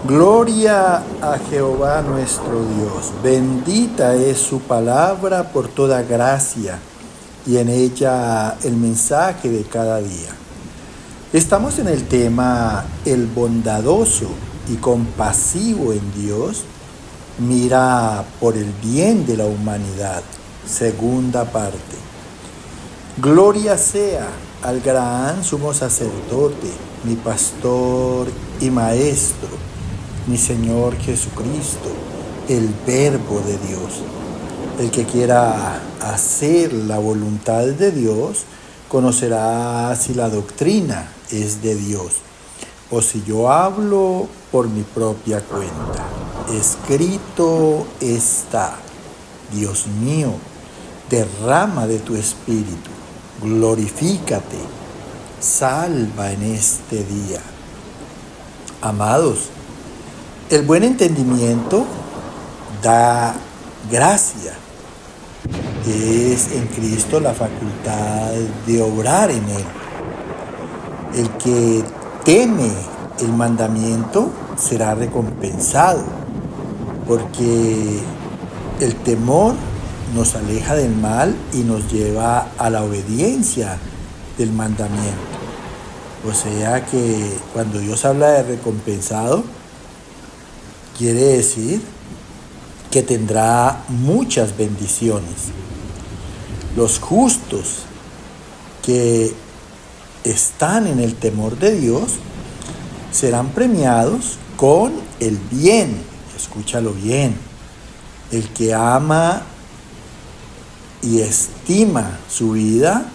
Gloria a Jehová nuestro Dios. Bendita es su palabra por toda gracia y en ella el mensaje de cada día. Estamos en el tema el bondadoso y compasivo en Dios mira por el bien de la humanidad. Segunda parte. Gloria sea al gran sumo sacerdote, mi pastor y maestro, mi Señor Jesucristo, el Verbo de Dios. El que quiera hacer la voluntad de Dios, conocerá si la doctrina es de Dios, o si yo hablo por mi propia cuenta. Escrito está: Dios mío, derrama de tu espíritu, glorifícate, salva en este día. Amados, el buen entendimiento da gracia. Es en Cristo la facultad de obrar en Él. El que teme el mandamiento será recompensado, porque el temor nos aleja del mal y nos lleva a la obediencia del mandamiento. O sea que cuando Dios habla de recompensado, quiere decir que tendrá muchas bendiciones. Los justos que están en el temor de Dios serán premiados con el bien. Escúchalo bien. El que ama y estima su vida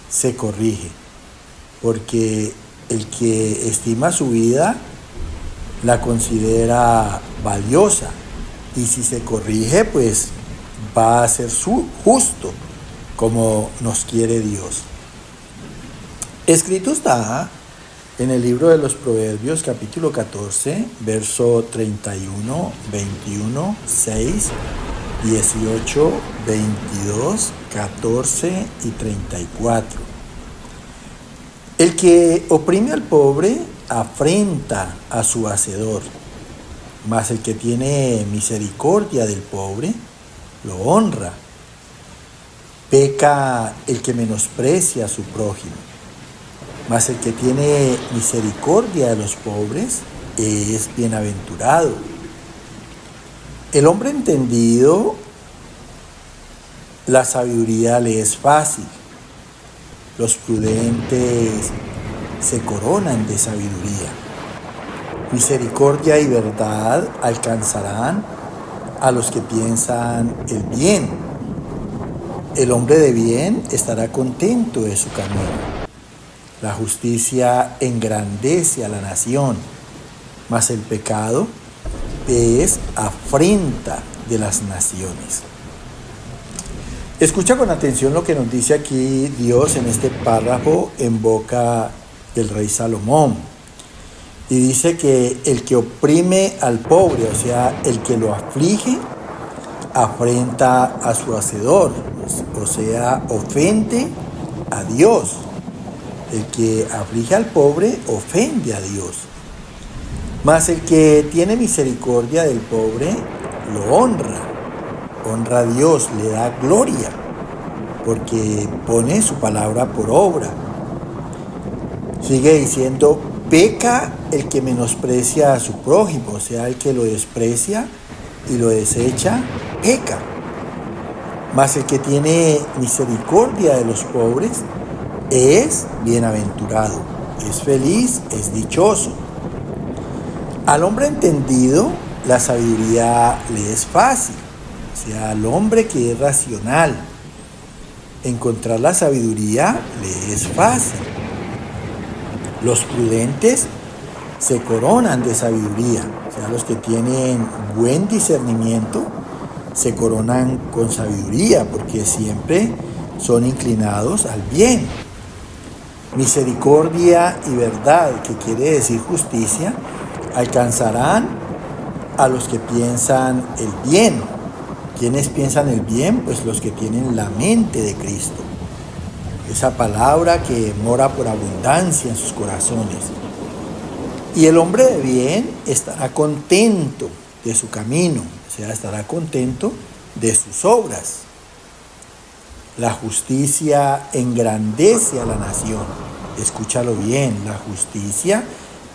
se corrige, porque el que estima su vida la considera valiosa, y si se corrige, pues va a ser justo como nos quiere Dios. Escrito está en el libro de los Proverbios, capítulo 14, verso 31, 21, 6, 18, 22, 14 y 34. El que oprime al pobre afrenta a su hacedor, mas el que tiene misericordia del pobre lo honra. Peca el que menosprecia a su prójimo, mas el que tiene misericordia de los pobres es bienaventurado. El hombre entendido, la sabiduría le es fácil. Los prudentes se coronan de sabiduría. Misericordia y verdad alcanzarán a los que piensan el bien. El hombre de bien estará contento de su camino. La justicia engrandece a la nación, mas el pecado es afrenta de las naciones. Escucha con atención lo que nos dice aquí Dios en este párrafo en boca del rey Salomón. Y dice que el que oprime al pobre, o sea, el que lo aflige, afrenta a su hacedor, o sea, ofende a Dios. El que aflige al pobre ofende a Dios. Mas el que tiene misericordia del pobre lo honra. Honra a Dios, le da gloria, porque pone su palabra por obra. Sigue diciendo: peca el que menosprecia a su prójimo, o sea, el que lo desprecia y lo desecha, peca. Mas el que tiene misericordia de los pobres es bienaventurado, es feliz, es dichoso. Al hombre entendido, la sabiduría le es fácil, o sea, al hombre que es racional, encontrar la sabiduría le es fácil. Los prudentes se coronan de sabiduría, o sea, los que tienen buen discernimiento se coronan con sabiduría, porque siempre son inclinados al bien. Misericordia y verdad, que quiere decir justicia, alcanzarán a los que piensan el bien. ¿Quiénes piensan el bien? Pues los que tienen la mente de Cristo. Esa palabra que mora por abundancia en sus corazones. Y el hombre de bien estará contento de su camino, o sea, estará contento de sus obras. La justicia engrandece a la nación. Escúchalo bien, la justicia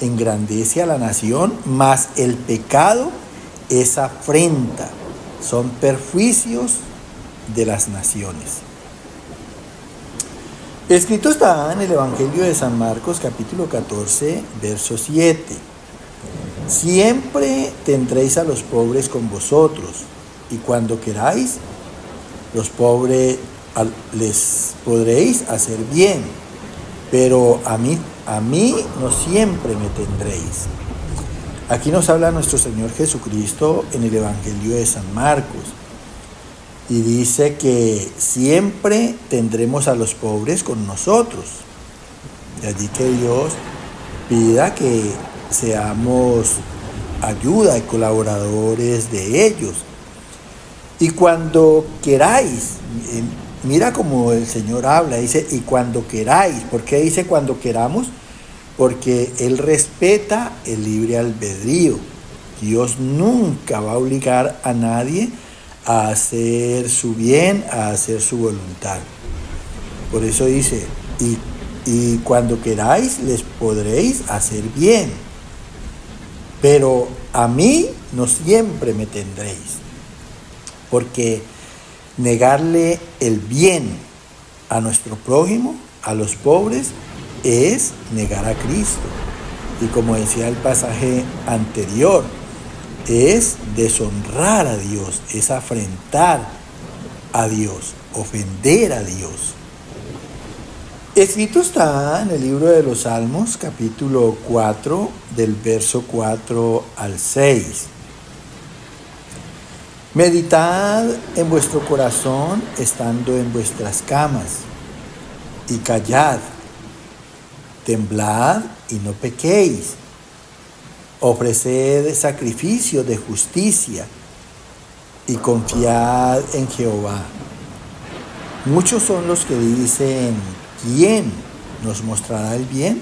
engrandece a la nación, mas el pecado es afrenta, son perjuicios de las naciones. Escrito está en el Evangelio de San Marcos, capítulo 14, verso 7. Siempre tendréis a los pobres con vosotros, y cuando queráis, los pobres les podréis hacer bien, pero a mí no siempre me tendréis. Aquí nos habla nuestro Señor Jesucristo en el Evangelio de San Marcos. Y dice que siempre tendremos a los pobres con nosotros. De allí que Dios pida que seamos ayuda y colaboradores de ellos. Y cuando queráis, mira como el Señor habla, dice, y cuando queráis. ¿Por qué dice cuando queramos? Porque Él respeta el libre albedrío. Dios nunca va a obligar a nadie a hacer su bien, a hacer su voluntad. Por eso dice, y cuando queráis les podréis hacer bien, pero a mí no siempre me tendréis, porque negarle el bien a nuestro prójimo, a los pobres, es negar a Cristo. Y como decía el pasaje anterior, es deshonrar a Dios, es afrentar a Dios, ofender a Dios. Escrito está en el libro de los Salmos, capítulo 4, del verso 4 al 6. Meditad en vuestro corazón estando en vuestras camas, y callad, temblad y no pequéis. Ofreced sacrificio de justicia y confiad en Jehová. Muchos son los que dicen, ¿quién nos mostrará el bien?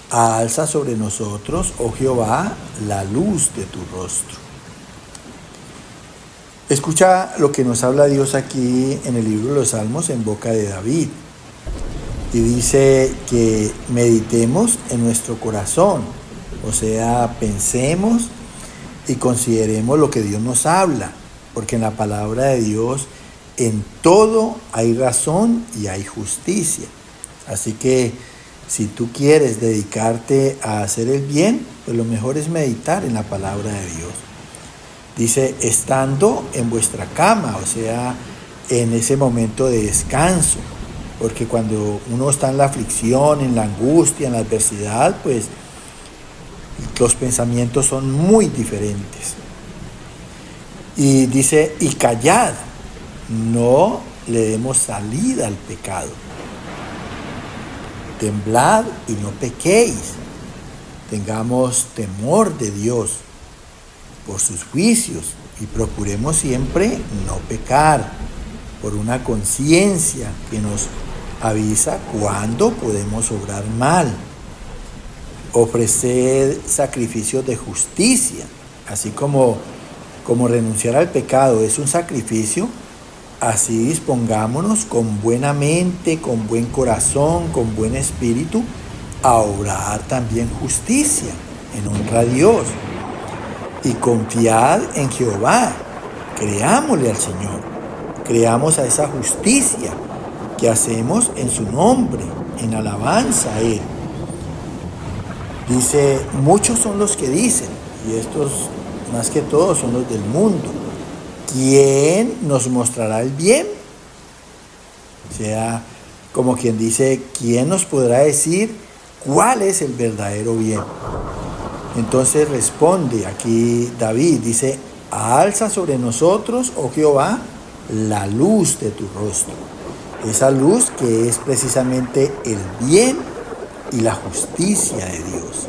Alza sobre nosotros, oh Jehová, la luz de tu rostro. Escucha lo que nos habla Dios aquí en el libro de los Salmos en boca de David. Y dice que meditemos en nuestro corazón. O sea, pensemos y consideremos lo que Dios nos habla, porque en la palabra de Dios en todo hay razón y hay justicia. Así que si tú quieres dedicarte a hacer el bien, pues lo mejor es meditar en la palabra de Dios. Dice, estando en vuestra cama, o sea, en ese momento de descanso, porque cuando uno está en la aflicción, en la angustia, en la adversidad, pues los pensamientos son muy diferentes. Y dice, y callad, no le demos salida al pecado. Temblad y no pequéis. Tengamos temor de Dios por sus juicios y procuremos siempre no pecar, por una conciencia que nos avisa cuándo podemos obrar mal. Ofrecer sacrificios de justicia, así como renunciar al pecado es un sacrificio, así dispongámonos con buena mente, con buen corazón, con buen espíritu, a obrar también justicia, en honra a Dios. Y confiad en Jehová, creámosle al Señor, creamos a esa justicia que hacemos en su nombre, en alabanza a Él. Dice, muchos son los que dicen, y estos más que todos son los del mundo, ¿quién nos mostrará el bien? O sea, como quien dice, ¿quién nos podrá decir cuál es el verdadero bien? Entonces responde aquí David, dice, alza sobre nosotros, oh Jehová, la luz de tu rostro. Esa luz que es precisamente el bien y la justicia de Dios.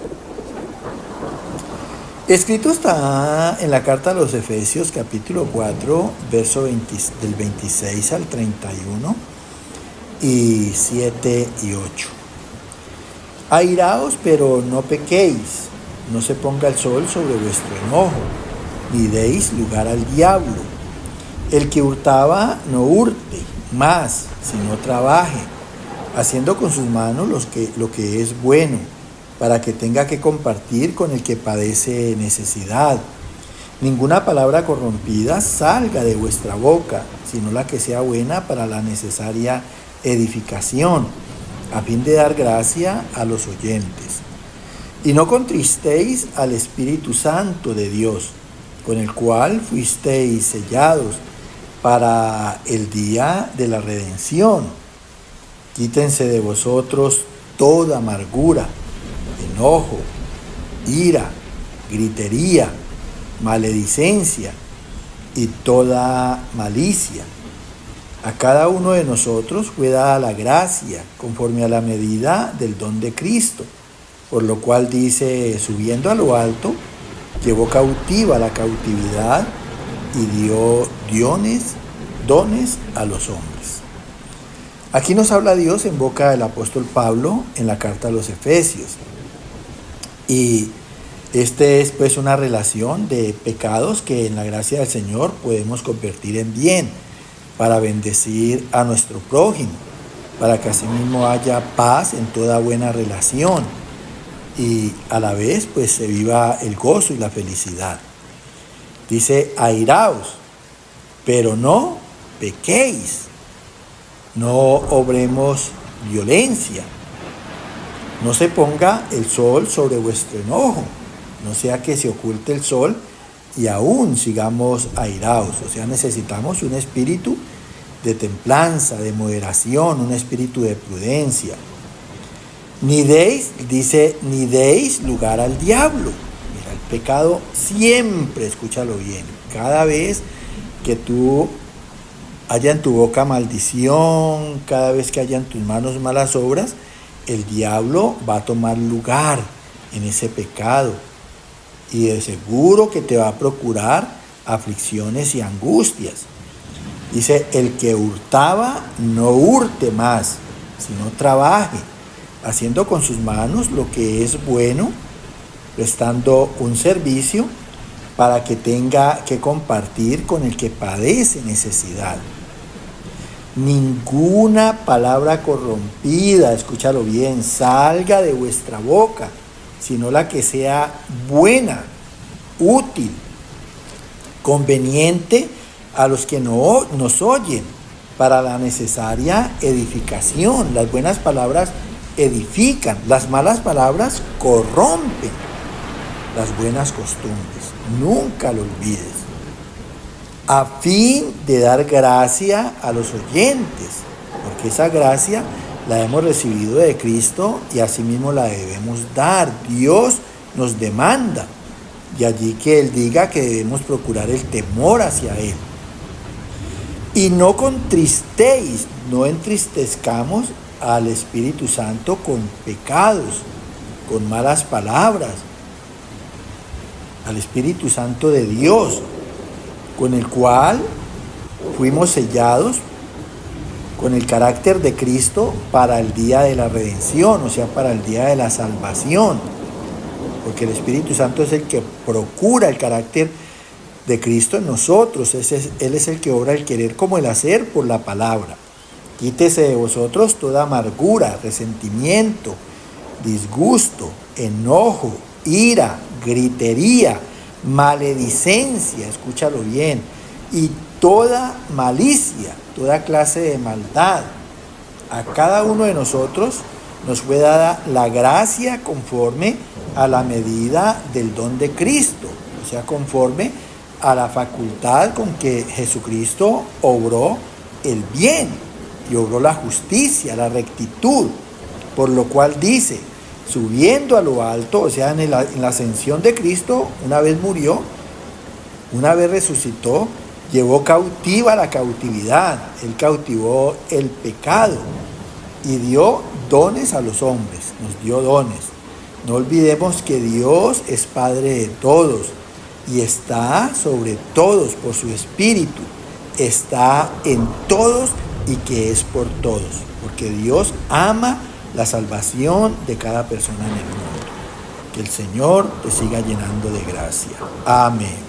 Escrito está en la carta a los Efesios, capítulo 4, verso del 26 al 31 y 7 y 8. Airaos, pero no pequéis, no se ponga el sol sobre vuestro enojo, ni deis lugar al diablo. El que hurtaba, no hurte más, sino trabaje, haciendo con sus manos lo que es bueno, para que tenga que compartir con el que padece necesidad. Ninguna palabra corrompida salga de vuestra boca, sino la que sea buena para la necesaria edificación, a fin de dar gracia a los oyentes. Y no contristéis al Espíritu Santo de Dios, con el cual fuisteis sellados para el día de la redención. Quítense de vosotros toda amargura, enojo, ira, gritería, maledicencia y toda malicia. A cada uno de nosotros fue dada la gracia conforme a la medida del don de Cristo, por lo cual dice, subiendo a lo alto, llevó cautiva la cautividad y dio dones a los hombres. Aquí nos habla Dios en boca del apóstol Pablo en la carta a los Efesios. Y este es pues una relación de pecados que en la gracia del Señor podemos convertir en bien para bendecir a nuestro prójimo, para que asimismo haya paz en toda buena relación y a la vez pues se viva el gozo y la felicidad. Dice, airaos, pero no pequéis, no obremos violencia, no se ponga el sol sobre vuestro enojo, no sea que se oculte el sol y aún sigamos airados. O sea, necesitamos un espíritu de templanza, de moderación, un espíritu de prudencia. Ni deis lugar al diablo. Mira, el pecado siempre, escúchalo bien, cada vez que tú haya en tu boca maldición, cada vez que haya en tus manos malas obras, el diablo va a tomar lugar en ese pecado y de seguro que te va a procurar aflicciones y angustias. Dice, el que hurtaba, no hurte más, sino trabaje, haciendo con sus manos lo que es bueno, prestando un servicio para que tenga que compartir con el que padece necesidad. Ninguna palabra corrompida, escúchalo bien, salga de vuestra boca, sino la que sea buena, útil, conveniente a los que nos oyen, para la necesaria edificación. Las buenas palabras edifican, las malas palabras corrompen las buenas costumbres. Nunca lo olvides. A fin de dar gracia a los oyentes, porque esa gracia la hemos recibido de Cristo y asimismo la debemos dar. Dios nos demanda, de allí que Él diga que debemos procurar el temor hacia Él. Y no contristéis, no entristezcamos al Espíritu Santo con pecados, con malas palabras, al Espíritu Santo de Dios, con el cual fuimos sellados con el carácter de Cristo para el día de la redención, o sea, para el día de la salvación, porque el Espíritu Santo es el que procura el carácter de Cristo en nosotros. Él es el que obra el querer como el hacer por la palabra. Quítese de vosotros toda amargura, resentimiento, disgusto, enojo, ira, gritería, maledicencia, escúchalo bien, y toda malicia, toda clase de maldad. A cada uno de nosotros nos fue dada la gracia conforme a la medida del don de Cristo, o sea, conforme a la facultad con que Jesucristo obró el bien y obró la justicia, la rectitud, por lo cual dice, subiendo a lo alto, o sea, en la ascensión de Cristo, una vez murió, una vez resucitó, llevó cautiva la cautividad, Él cautivó el pecado y dio dones a los hombres, nos dio dones. No olvidemos que Dios es Padre de todos y está sobre todos por su Espíritu, está en todos y que es por todos, porque Dios ama la salvación de cada persona en el mundo. Que el Señor te siga llenando de gracia. Amén.